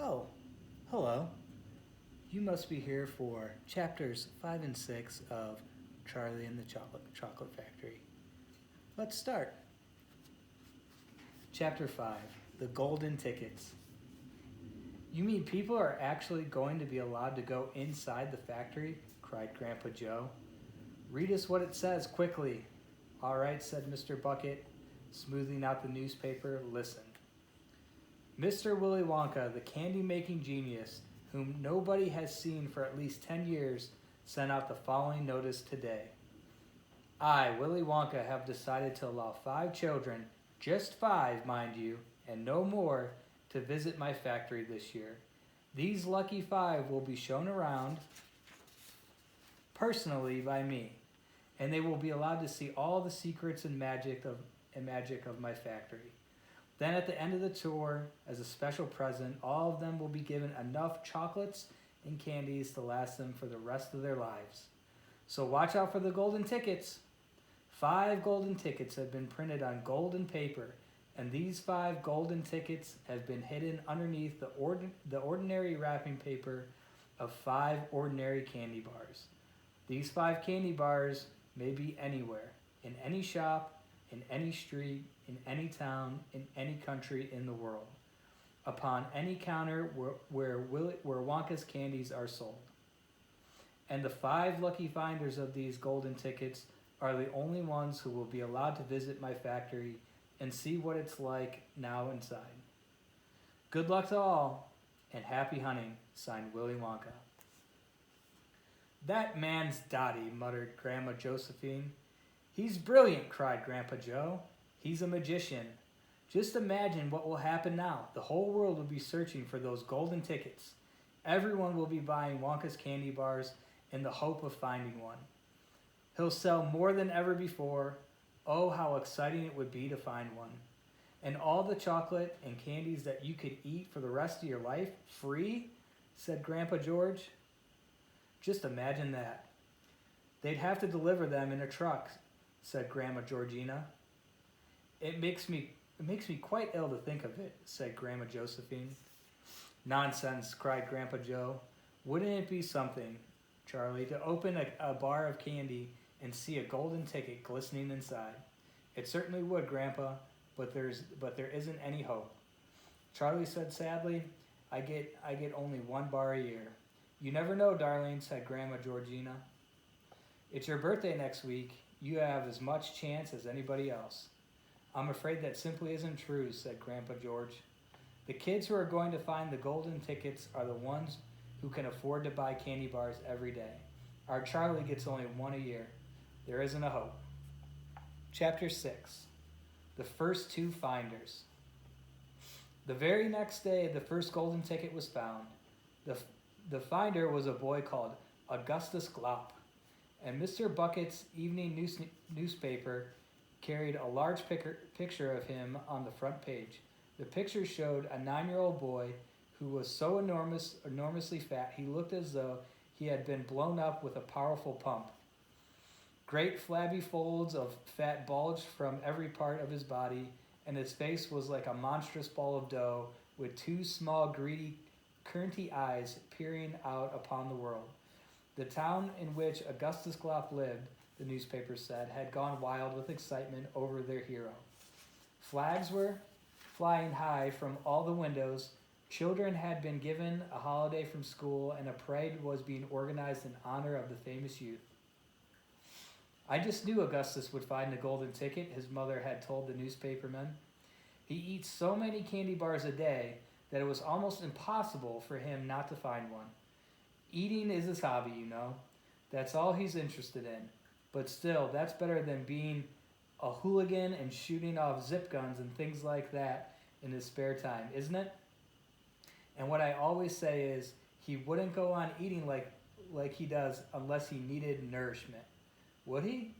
Oh, hello. You must be here for chapters 5 and 6 of Charlie and the Chocolate Factory. Let's start. Chapter 5 The Golden Tickets. You mean people are actually going to be allowed to go inside the factory? Cried Grandpa Joe. Read us what it says quickly. All right, said Mr. Bucket, smoothing out the newspaper. Listen. Mr. Willy Wonka, the candy-making genius, whom nobody has seen for at least 10 years, sent out the following notice today. I, Willy Wonka, have decided to allow 5 children, just 5, mind you, and no more, to visit my factory this year. These lucky 5 will be shown around personally by me, and they will be allowed to see all the secrets and magic of my factory. Then at the end of the tour, as a special present, all of them will be given enough chocolates and candies to last them for the rest of their lives. So watch out for the golden tickets. 5 golden tickets have been printed on golden paper, and these 5 golden tickets have been hidden underneath the ordinary wrapping paper of 5 ordinary candy bars. These 5 candy bars may be anywhere, in any shop, in any street, in any town, in any country in the world, upon any counter where Wonka's candies are sold. And the 5 lucky finders of these golden tickets are the only ones who will be allowed to visit my factory and see what it's like now inside. Good luck to all, and happy hunting, signed Willy Wonka. That man's dotty, muttered Grandma Josephine. He's brilliant, cried Grandpa Joe. He's a magician. Just imagine what will happen now. The whole world will be searching for those golden tickets. Everyone will be buying Wonka's candy bars in the hope of finding one. He'll sell more than ever before. Oh, how exciting it would be to find one. And all the chocolate and candies that you could eat for the rest of your life, free, said Grandpa George. Just imagine that. They'd have to deliver them in a truck, said Grandma Georgina. It makes me quite ill to think of it, said Grandma Josephine. Nonsense, cried Grandpa Joe. Wouldn't it be something, Charlie, to open a bar of candy and see a golden ticket glistening inside? It certainly would, Grandpa, but there isn't any hope. Charlie said sadly, I get only 1 bar a year. You never know, darling, said Grandma Georgina. It's your birthday next week. You have as much chance as anybody else. I'm afraid that simply isn't true, said Grandpa George. The kids who are going to find the golden tickets are the ones who can afford to buy candy bars every day. Our Charlie gets only 1 a year. There isn't a hope. Chapter 6 The First 2 Finders. The very next day, the first golden ticket was found. The finder was a boy called Augustus Clough, and Mr. Bucket's evening newspaper carried a large picture of him on the front page. The picture showed a 9-year-old boy who was so enormously fat he looked as though he had been blown up with a powerful pump. Great flabby folds of fat bulged from every part of his body, and his face was like a monstrous ball of dough with 2 small, greedy, currant eyes peering out upon the world. The town in which Augustus Clough lived, the newspaper said, had gone wild with excitement over their hero. Flags were flying high from all the windows. Children had been given a holiday from school, and a parade was being organized in honor of the famous youth. I just knew Augustus would find the golden ticket, his mother had told the newspaperman. He eats so many candy bars a day that it was almost impossible for him not to find one. Eating is his hobby, you know. That's all he's interested in. But still, that's better than being a hooligan and shooting off zip guns and things like that in his spare time, isn't it? And what I always say is, he wouldn't go on eating like he does unless he needed nourishment. Would he?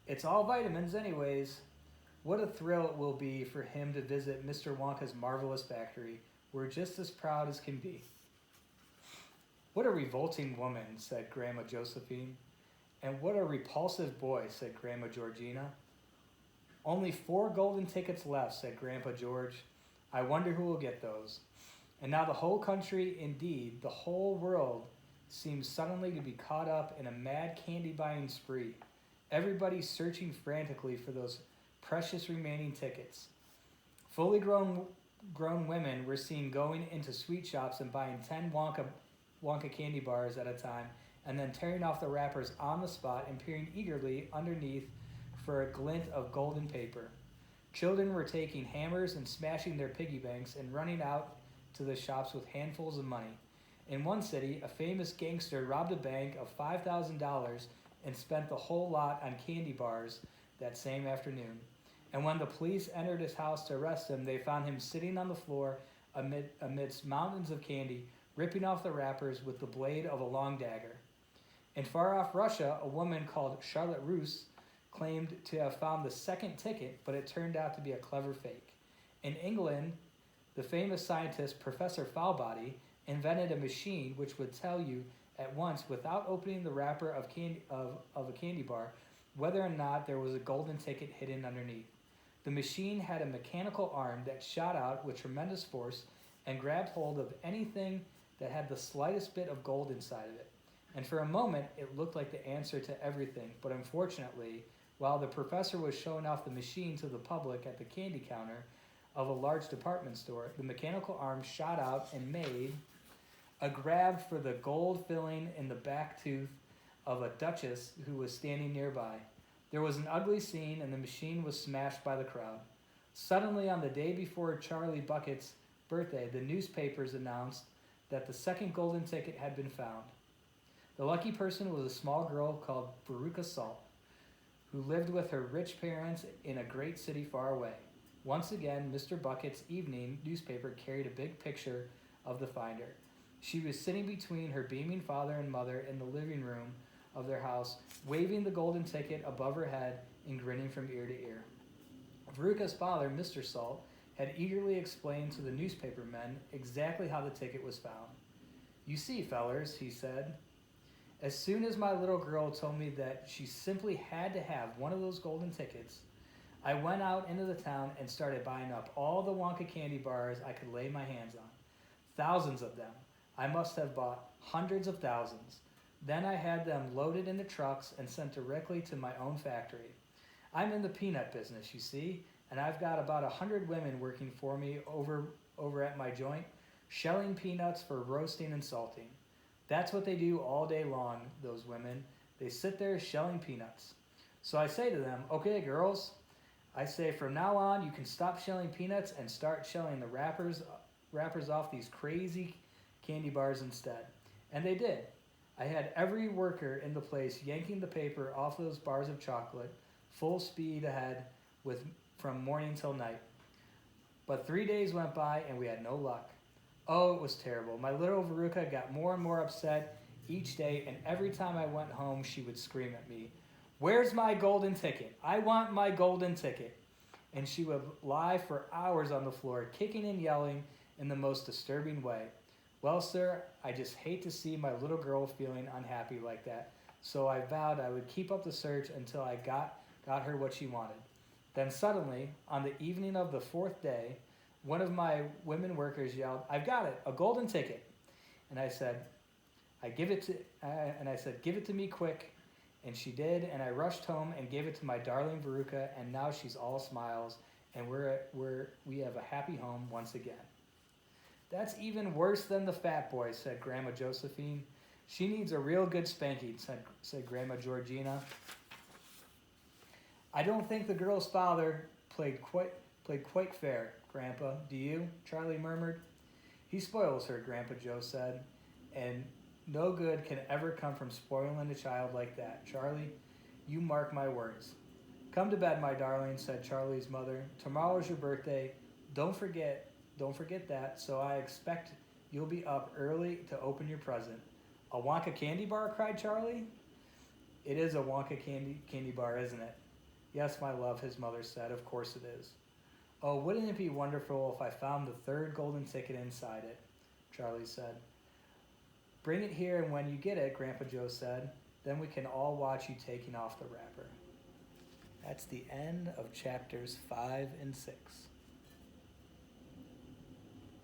It's all vitamins anyways. What a thrill it will be for him to visit Mr. Wonka's marvelous factory. We're just as proud as can be. What a revolting woman, said Grandma Josephine. And what a repulsive boy, said Grandma Georgina. Only 4 golden tickets left, said Grandpa George. I wonder who will get those. And now the whole country, indeed, the whole world, seems suddenly to be caught up in a mad candy buying spree. Everybody searching frantically for those precious remaining tickets. Fully grown women were seen going into sweet shops and buying 10 Wonka candy bars at a time, and then tearing off the wrappers on the spot and peering eagerly underneath for a glint of golden paper. Children were taking hammers and smashing their piggy banks and running out to the shops with handfuls of money. In one city, a famous gangster robbed a bank of $5,000 and spent the whole lot on candy bars that same afternoon. And when the police entered his house to arrest him, they found him sitting on the floor amidst mountains of candy, ripping off the wrappers with the blade of a long dagger. In far-off Russia, a woman called Charlotte Russe claimed to have found the second ticket, but it turned out to be a clever fake. In England, the famous scientist Professor Foulbody invented a machine which would tell you at once, without opening the wrapper of a candy bar, whether or not there was a golden ticket hidden underneath. The machine had a mechanical arm that shot out with tremendous force and grabbed hold of anything that had the slightest bit of gold inside of it. And for a moment, it looked like the answer to everything, but unfortunately, while the professor was showing off the machine to the public at the candy counter of a large department store, the mechanical arm shot out and made a grab for the gold filling in the back tooth of a duchess who was standing nearby. There was an ugly scene, and the machine was smashed by the crowd. Suddenly, on the day before Charlie Bucket's birthday, the newspapers announced that the second golden ticket had been found. The lucky person was a small girl called Veruca Salt, who lived with her rich parents in a great city far away. Once again, Mr. Bucket's evening newspaper carried a big picture of the finder. She was sitting between her beaming father and mother in the living room of their house, waving the golden ticket above her head and grinning from ear to ear. Veruca's father, Mr. Salt, had eagerly explained to the newspaper men exactly how the ticket was found. "You see, fellers," he said, "as soon as my little girl told me that she simply had to have one of those golden tickets, I went out into the town and started buying up all the Wonka candy bars I could lay my hands on. Thousands of them. I must have bought hundreds of thousands. Then I had them loaded into trucks and sent directly to my own factory. I'm in the peanut business, you see, and I've got about 100 women working for me over at my joint, shelling peanuts for roasting and salting. That's what they do all day long, those women. They sit there shelling peanuts. So I say to them, okay, girls, I say from now on you can stop shelling peanuts and start shelling the wrappers off these crazy candy bars instead. And they did. I had every worker in the place yanking the paper off those bars of chocolate, full speed ahead from morning till night. But 3 days went by and we had no luck. Oh, it was terrible. My little Veruca got more and more upset each day, and every time I went home, she would scream at me, "Where's my golden ticket? I want my golden ticket." And she would lie for hours on the floor, kicking and yelling in the most disturbing way. Well, sir, I just hate to see my little girl feeling unhappy like that, so I vowed I would keep up the search until I got her what she wanted. Then suddenly, on the evening of the 4th day, one of my women workers yelled, "I've got it, a golden ticket." And I said, give it to me quick. And she did, and I rushed home and gave it to my darling Veruca, and now she's all smiles, and we have a happy home once again. "That's even worse than the fat boy," said Grandma Josephine. "She needs a real good spanking," said Grandma Georgina. "I don't think the girl's father played quite fair, Grandpa, do you?" Charlie murmured. "He spoils her," Grandpa Joe said, "and no good can ever come from spoiling a child like that. Charlie, you mark my words." "Come to bed, my darling," said Charlie's mother. "Tomorrow's your birthday. Don't forget that, so I expect you'll be up early to open your present." "A Wonka candy bar?" cried Charlie. "It is a Wonka candy bar, isn't it?" "Yes, my love," his mother said. "Of course it is." "Oh, wouldn't it be wonderful if I found the third golden ticket inside it?" Charlie said. "Bring it here, and when you get it," Grandpa Joe said, "then we can all watch you taking off the wrapper." That's the end of chapters 5 and 6.